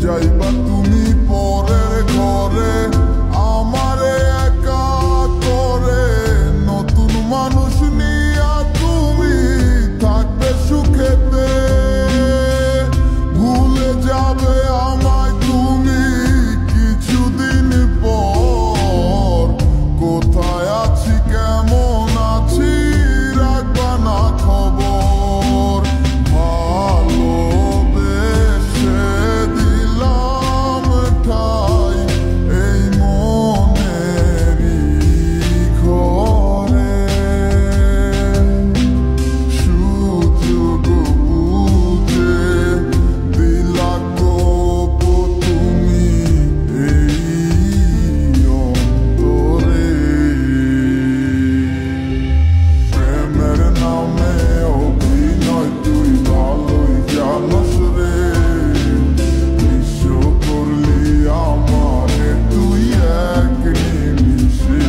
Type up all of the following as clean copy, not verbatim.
যাইবা তুমি পরের ঘরে আমারে একা করে, নতুন মানুষ নিয়া তুমি থাকবে সুখেতে, ভুলে যাবে আমায় তুমি কিছুদিন পর। কোথায় আছি কেমন আছি রাখবা না খবর, ভালোবেসে দিলাম ঠাই এই মনেরই ঘরে। সুযোগ বুঝে দিলা গোপ তুমি এই অন্তরে। প্রেমের নামে অভিনয় তুই ভালোই জানোস রে, বিশ্ব করলি আমারে তুই এক নিমিষে।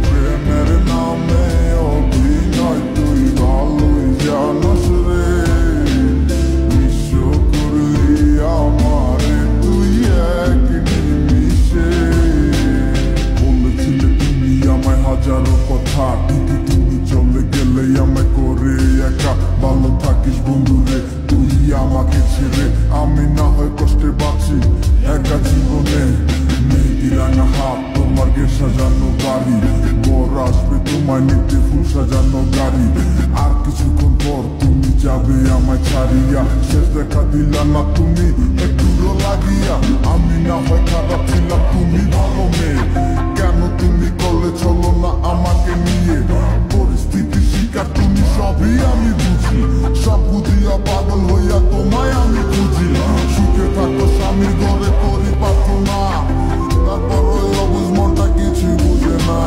প্রেমের নামে অভিনয় তুই ভালোই জানোস রে, বিশ্ব করলি আমারে তুই এক নিমিষে। বলেছিলে তুমি আমায় হাজারো কথা, ঠিকই তুমি চলে গেলে আমায় করে একা। ভালো থাকিস বন্ধুরে তুই আমাকে ছেড়ে, আমি না হয় কষ্টে বাঁচি একা জীবনে। মেহেদি রাঙা হাত তোমার গে সাজানো বাড়ি, বর আসবে তোমায় নিতে ফুল সাজানো গাড়ি। আর কিছুক্ষণ পর তুমি যাবে আমায় ছাড়িয়া, শেষ দেখা দিলা না তুমি একটুও লাগিয়া। আমি না হয় খারাপ ছিলাম তুমি ভালো মেয়ে, কেন তুমি করলে চলো না আমাকে নিয়ে। পরিস্থিতি শিকার তুমি সবই আমি বুঝি, সব বুঝিয়া পাগল হইয়া তোমায় আমি বুঝি। সুখে থাকো স্বামীর ঘরে করি প্রার্থনা, তারপর ওই অবুঝ মনটা কিছু বুঝে না।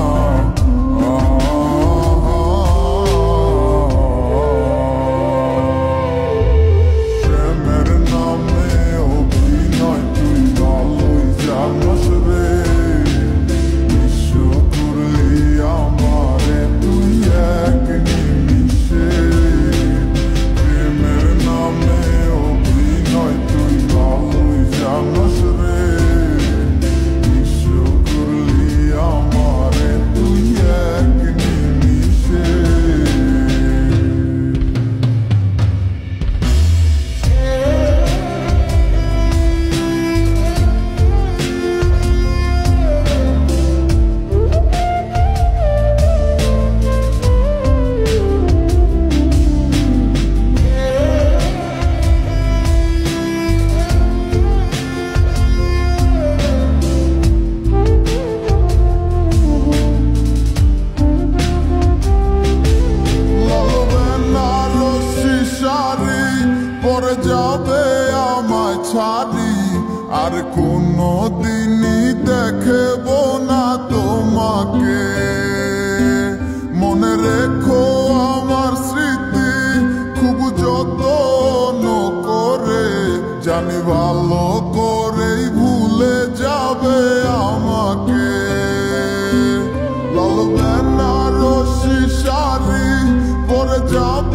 প্রেমের নামে অভিনয় তুই ভালোই জানোস রে, বিশ্ব করলি আমারে তুই এক নিমিষে। প্রেমের নামে অভিনয় তুই ভালোই জানোস রে, বিশ্ব করলি আমারে তুই এক নিমিষে। পরে যাবে আমায় ছাড়ি, আর কোনো দিনই দেখব না তোমাকে। মনে রেখো আমার স্মৃতি খুব যত্ন করে, জানি ভালো করেই ভুলে যাবে আমাকে। লাল বেনারসি শাড়ি পরে যাবে